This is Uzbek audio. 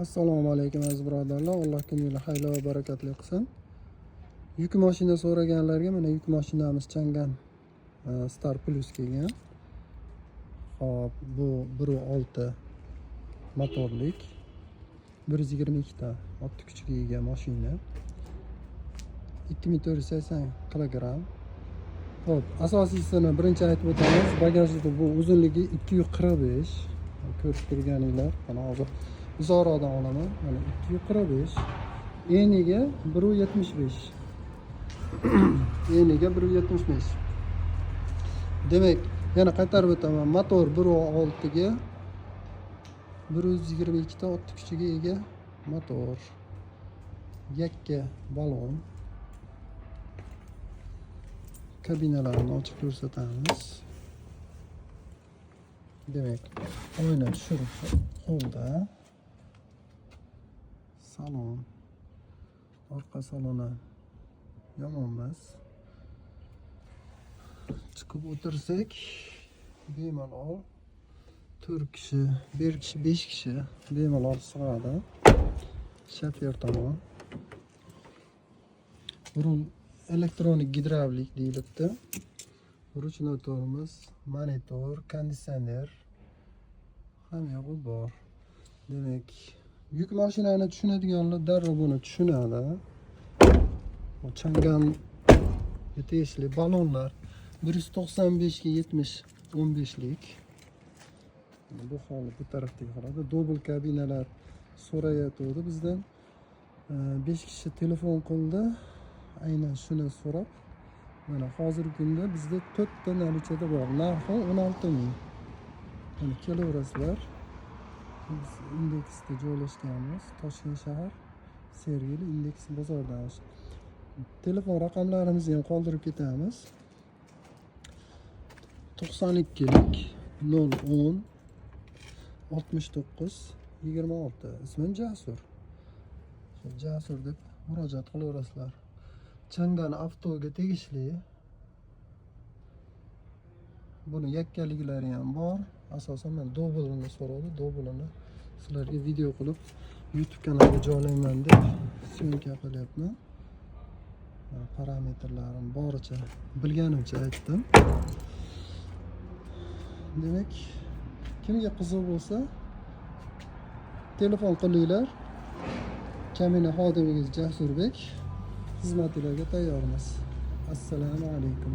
Assalomu alaykum aziz birodarlar. Alloh kuningizga xayr va barakatli qilsin. Yuk mashina so'raganlarga mana yuk mashinamiz Chang'an Star Plus kelgan. Hop, bu 1.6 motorlik 122 ta ot kuchiga ega mashina. 2480 kg. Hop, asosiysi birinchi aytib o'tamiz. Bagajida bu uzunligi 245. Ko'rib turganinglar, mana hozir uzoqroqdan olaman. Mana 245. Eniga 1.75. Eniga 1.75. Demak, yana qaytarib o'taman. Motor 1.6 ga 122 ta ot kuchiga ega motor. Yakka balon. Kabinalarni ochib ko'rsatamiz. Demak, oyna tushirib qo'lda. Salon. Orqa saloni yomon emas. Chiqib o'tirsak, bemalol 4 kishi, 1 kishi, 5 kishi bemalol sig'adi. Shofyor tomon. Rul elektronik gidravlik deyilibdi. Ruchnoy tormoz, monitor, konditsioner hamma yo'q bor. Demak, yuk mashinani tushunadiganlar darrov buni tushunadi. Chang'an tegishli balonlar 195 ga 70 15 lik. Bu holi bu tarafdagi qaradi. Double kabinalar so'rayotdi bizdan. 5 kishi telefon qildi. Aynan shuni so'rab, mana hozirgi kunda bizda 4 ta nalichada bor. Narxi 16 ming. Mana kelaverasizlar. Biz indeksda joylashganmiz. Toshkent shahar Sergeli indeks bozordamiz. Telefon raqamlarimizni ham qoldirib ketamiz. 92 lik 010 69 26. Ismim Jasur. Jasur deb murojaat qilaverasizlar. Chang'an avtoga tegishli. Buni yakkaliklari ham bor. Asosan men doblini so'radi. Doblini sizlarga video qilib YouTube kanaliga joylayman deb syomka qilyapman. Parametrlarim boricha bilganimcha aytdim. Demak, kimga qiziq bo'lsa telefon qilinglar. Kamina xodimiz Jasurbek xizmatlarga tayyormiz. Assalomu alaykum.